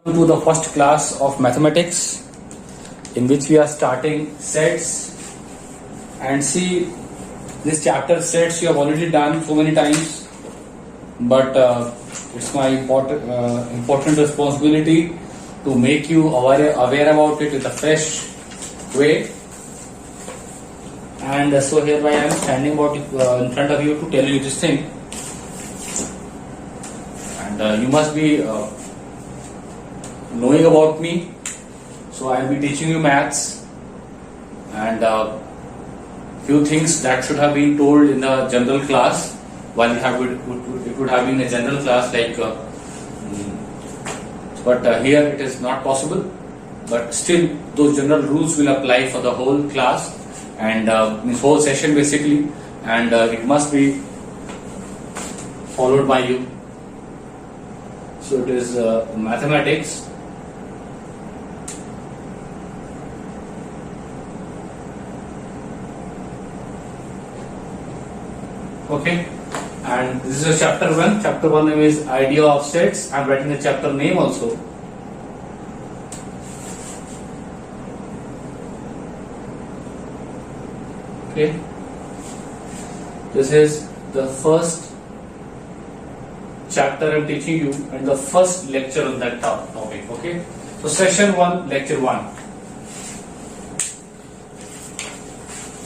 To the first class of mathematics, in which we are starting sets. And see, this chapter sets you have already done so many times, but it's my important responsibility to make you aware about it with a fresh way. And so hereby I am standing in front of you to tell you this thing, and you must be knowing about me. So I will be teaching you maths and few things that should have been told in the general class, while it would have been a general class like but here it is not possible, but still those general rules will apply for the whole class and this whole session basically, and it must be followed by you. So it is mathematics. Okay, and this is a chapter 1. Chapter 1 name is idea of sets. I am writing the chapter name also. Okay, this is the first chapter I am teaching you and the first lecture on that topic. Okay, so session 1, lecture 1.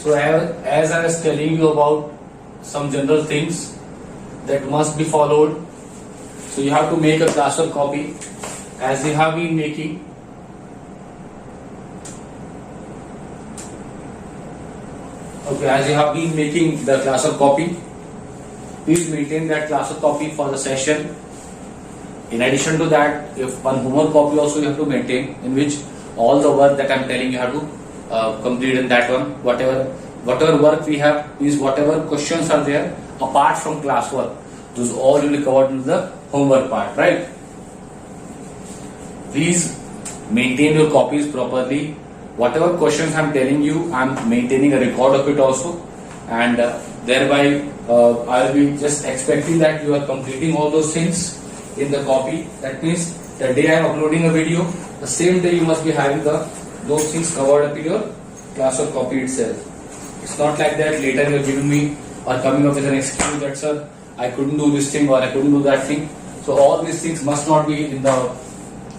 So as I was telling you about some general things that must be followed, so you have to make a classwork copy as you have been making. Okay, as you have been making the classwork copy, please maintain that classwork copy for the session. In addition to that, if one homework copy also you have to maintain, in which all the work that I am telling you have to complete in that one. Whatever work we have is whatever questions are there apart from classwork, those all will be covered in the homework part, right? Please maintain your copies properly. Whatever questions I am telling you, I am maintaining a record of it also, and thereby I will be just expecting that you are completing all those things in the copy. That means the day I am uploading a video, the same day you must be having those things covered up in your classwork copy itself. It's not like that later you're giving me or coming up with an excuse that sir, I couldn't do this thing or I couldn't do that thing. So all these things must not be in the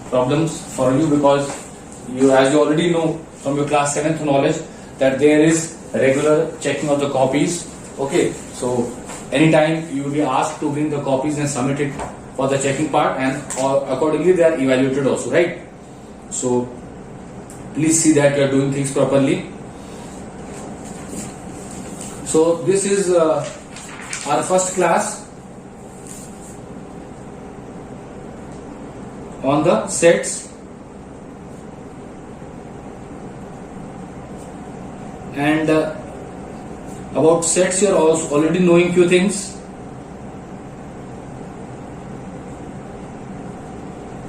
problems for you, because as you already know from your class 7th knowledge that there is regular checking of the copies. Okay, so anytime you will be asked to bring the copies and submit it for the checking part, and accordingly they are evaluated also, right? So please see that you are doing things properly. So this is our first class on the sets, and about sets you are also already knowing few things,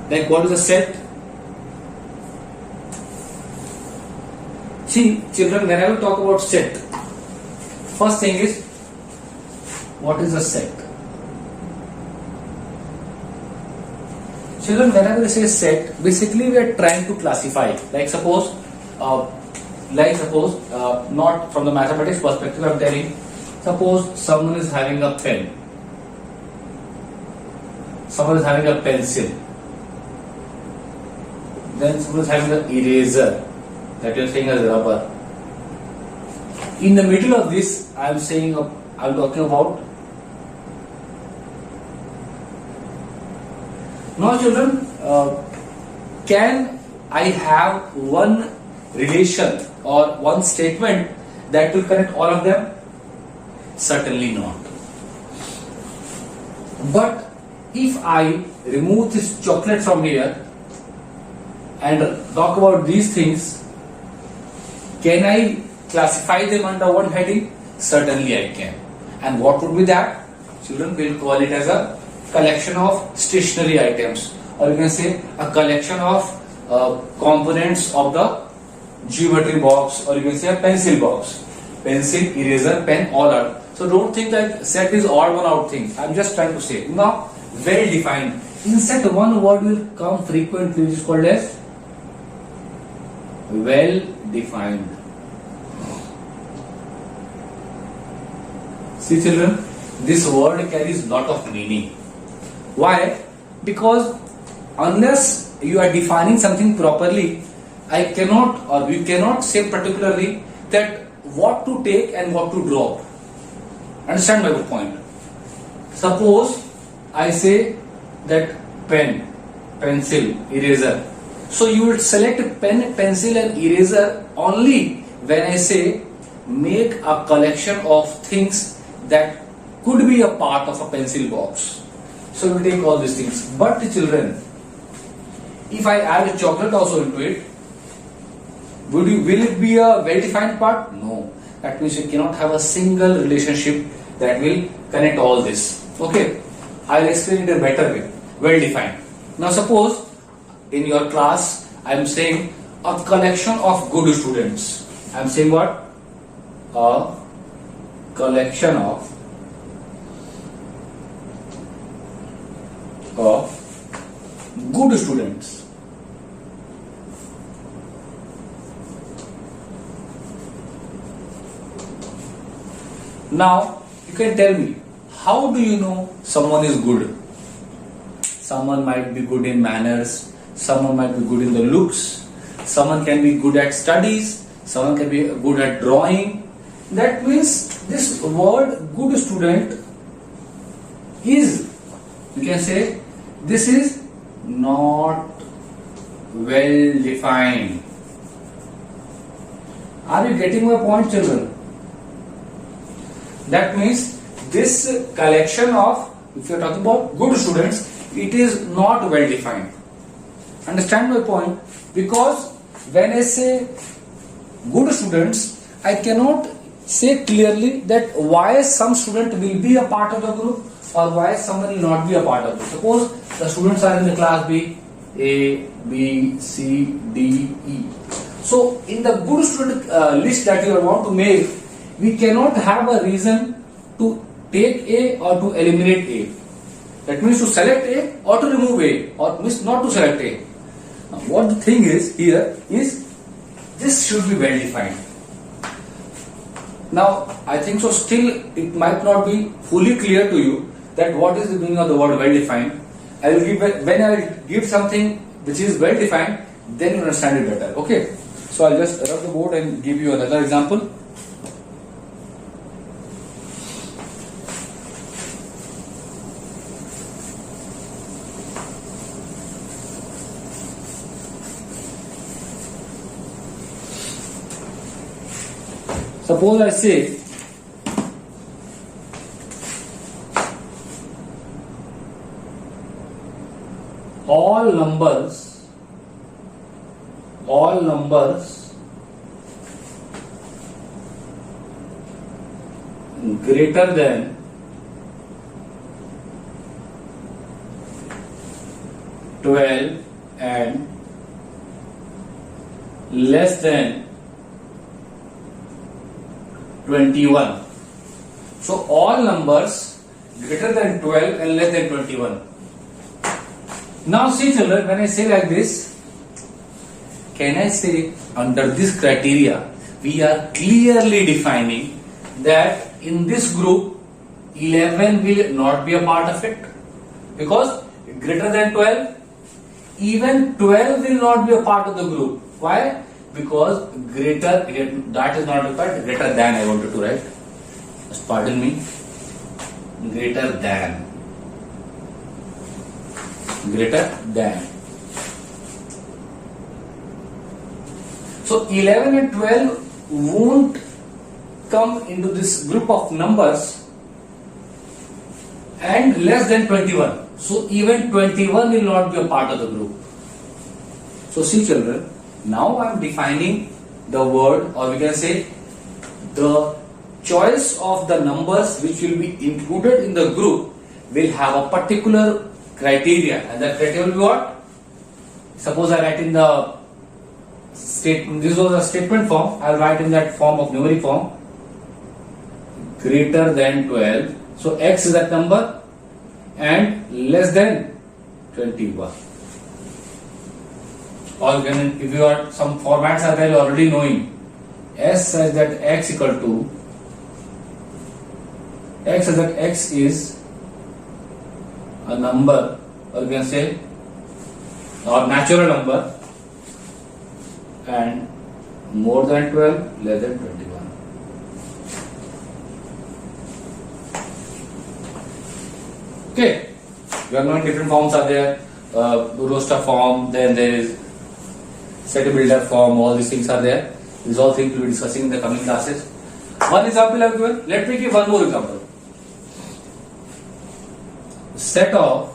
like what is a set. See children, whenever we talk about set, first thing is, what is a set? Children, whenever we say set, basically we are trying to classify. Like suppose, not from the mathematics perspective I am telling, suppose someone is having a pen, someone is having a pencil, then someone is having an eraser, that you are saying as rubber. In the middle of this, I am talking about. Now children, can I have one relation or one statement that will connect all of them? Certainly not. But if I remove this chocolate from here and talk about these things, can I classify them under one heading? Certainly I can. And what would be that? Children, will call it as a collection of stationary items, or you can say a collection of components of the geometry box, or you can say a pencil box. Pencil, eraser, pen, all are. So don't think that set is odd one out thing. I'm just trying to say now very defined. insert one word will come frequently, which is called as well defined. See children, this word carries lot of meaning. Why? Because unless you are defining something properly, I cannot or we cannot say particularly that what to take and what to drop. Understand my point? Suppose I say that pen, pencil, eraser. So you will select pen, pencil and eraser only when I say make a collection of things that could be a part of a pencil box. So we take all these things. But children, if I add a chocolate also into it, will it be a well-defined part? No. That means you cannot have a single relationship that will connect all this. Okay, I will explain it in a better way. Well-defined. Now suppose in your class I am saying a collection of good students. I am saying what? A collection of good students. Now you can tell me, how do you know someone is good? Someone might be good in manners, someone might be good in the looks, someone can be good at studies, someone can be good at drawing. That means this word good student is, you can say, this is not well defined. Are you getting my point, children? That means this collection of, if you are talking about good students, it is not well defined. Understand my point? Because when I say good students, I cannot say clearly that why some student will be a part of the group or why someone will not be a part of it. Suppose the students are in the class B, A, B, C, D, E. So in the good student list that you want to make, we cannot have a reason to take A or to eliminate A. That means to select A or to remove A, or means not to select A. Now, what the thing is here is this should be well defined. Now I think so still it might not be fully clear to you that what is the meaning of the word well defined. I will give when I will give something which is well defined, then you understand it better. Okay, so I'll just rub the board and give you another example. Suppose I say all numbers greater than 12 and less than 21. So all numbers greater than 12 and less than 21. Now see children, when I say like this, can I say under this criteria we are clearly defining that in this group 11 will not be a part of it, because greater than 12, even 12 will not be a part of the group. Why? Because greater, that is not required, greater than I wanted to write. Just pardon me. Greater than. So 11 and 12 won't come into this group of numbers, and less than 21. So even 21 will not be a part of the group. So see children, now I am defining the word, or we can say the choice of the numbers which will be included in the group will have a particular criteria, and that criteria will be what? Suppose I write in the statement, this was a statement form, I will write in that form of numeric form, greater than 12, so x is that number, and less than 21. Or you can, if you are some formats are there, you are already knowing. S says that x equal to x says that x is a number, or you can say or natural number, and more than 12, less than 21. Okay, we are knowing different forms are there. Roster form, then there is set builder form, all these things are there. These all things we will be discussing in the coming classes. One example I have given. Let me give one more example. Set of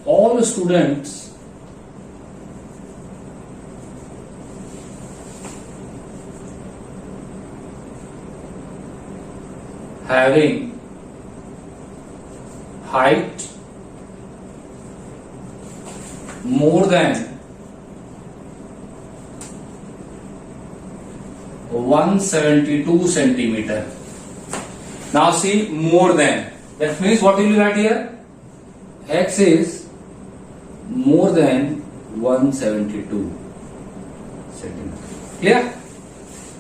all students having height more than 172 centimeter. Now see, more than, that means what will you write here? X is more than 172 centimeter. Clear?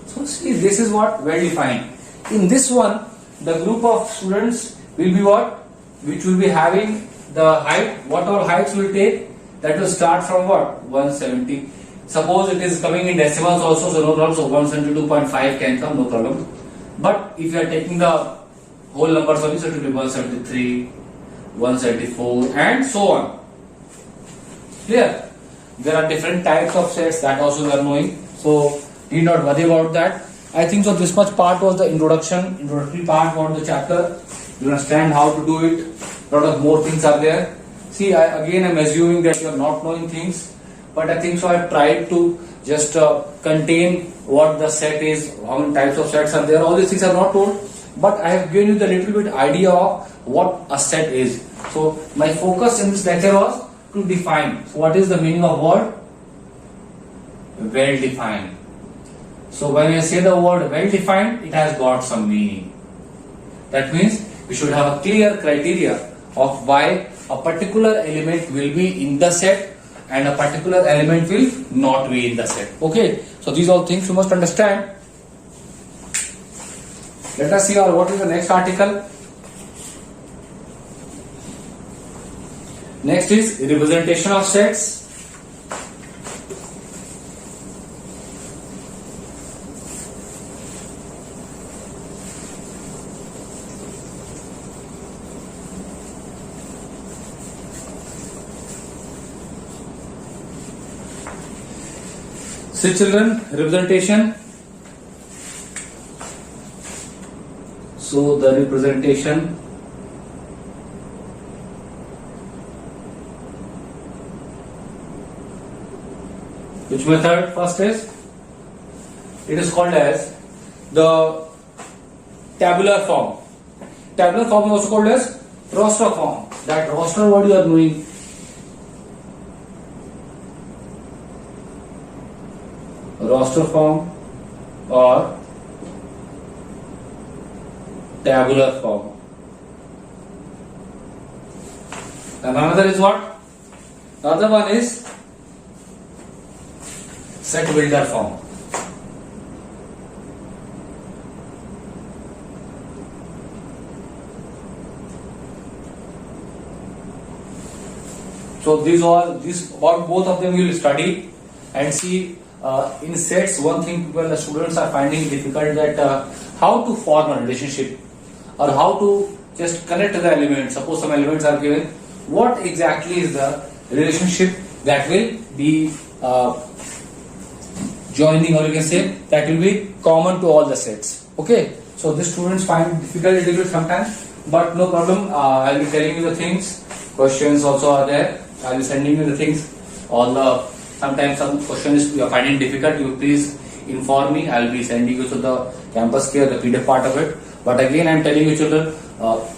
So see, this is what well defined. In this one, the group of students will be what? Which will be having the height, what all heights will take, that will start from what? 170. Suppose it is coming in decimals also, so no problem. So 172.5 can come, no problem. But if you are taking the whole numbers only, so it will be 173, 174, and so on. Clear? There are different types of sets that also we are knowing. So need not worry about that. I think so. This much part was the introductory part for the chapter. You understand how to do it. Lot of more things are there. See, again I'm assuming that you are not knowing things, but I think so I tried to just contain what the set is, how many types of sets are there. All these things are not told, but I have given you the little bit idea of what a set is. So my focus in this lecture was to define. So what is the meaning of word? Well defined. So when I say the word well defined, it has got some meaning. That means we should have a clear criteria of why a particular element will be in the set and a particular element will not be in the set. Okay, so these all things you must understand. Let us see what is the next article. Next is representation of sets. See children, representation. So the representation which method? First is, it is called as the tabular form. Tabular form is also called as roster form. That roster word you are knowing. Roster form or tabular form. And another is what? Another one is set builder form. So both of them we will study and see. In sets, one thing people, the students are finding difficult that how to form a relationship or how to just connect the elements. Suppose some elements are given, what exactly is the relationship that will be joining, or you can say that will be common to all the sets. Okay, so the students find difficult a little bit sometimes, but no problem. I will be telling you the things. Questions also are there. I will be sending you the things. All the sometimes some questions you are finding difficult, you please inform me. I will be sending you to the campus care, the PDF part of it. But again, I am telling you children,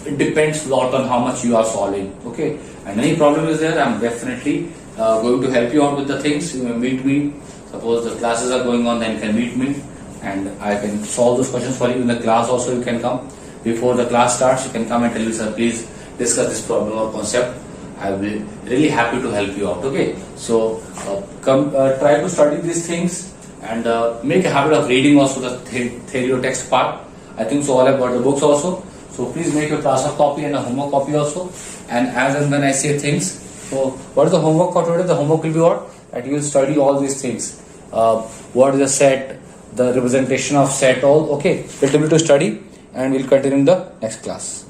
it depends a lot on how much you are solving. Okay, and any problem is there, I am definitely going to help you out with the things. You may meet me. Suppose the classes are going on, then you can meet me and I can solve those questions for you. In the class also you can come. before the class starts, you can come and tell me, sir, please discuss this problem or concept. I will be really happy to help you out. Okay, so come try to study these things and make a habit of reading also the theory or text part. I think so all have got the books also. So please make your class of copy and a homework copy also. And as and when I say things, so what is the homework for today? The homework will be what? That you will study all these things. What is the set? The representation of set all. Okay, we'll be able to study and we'll continue in the next class.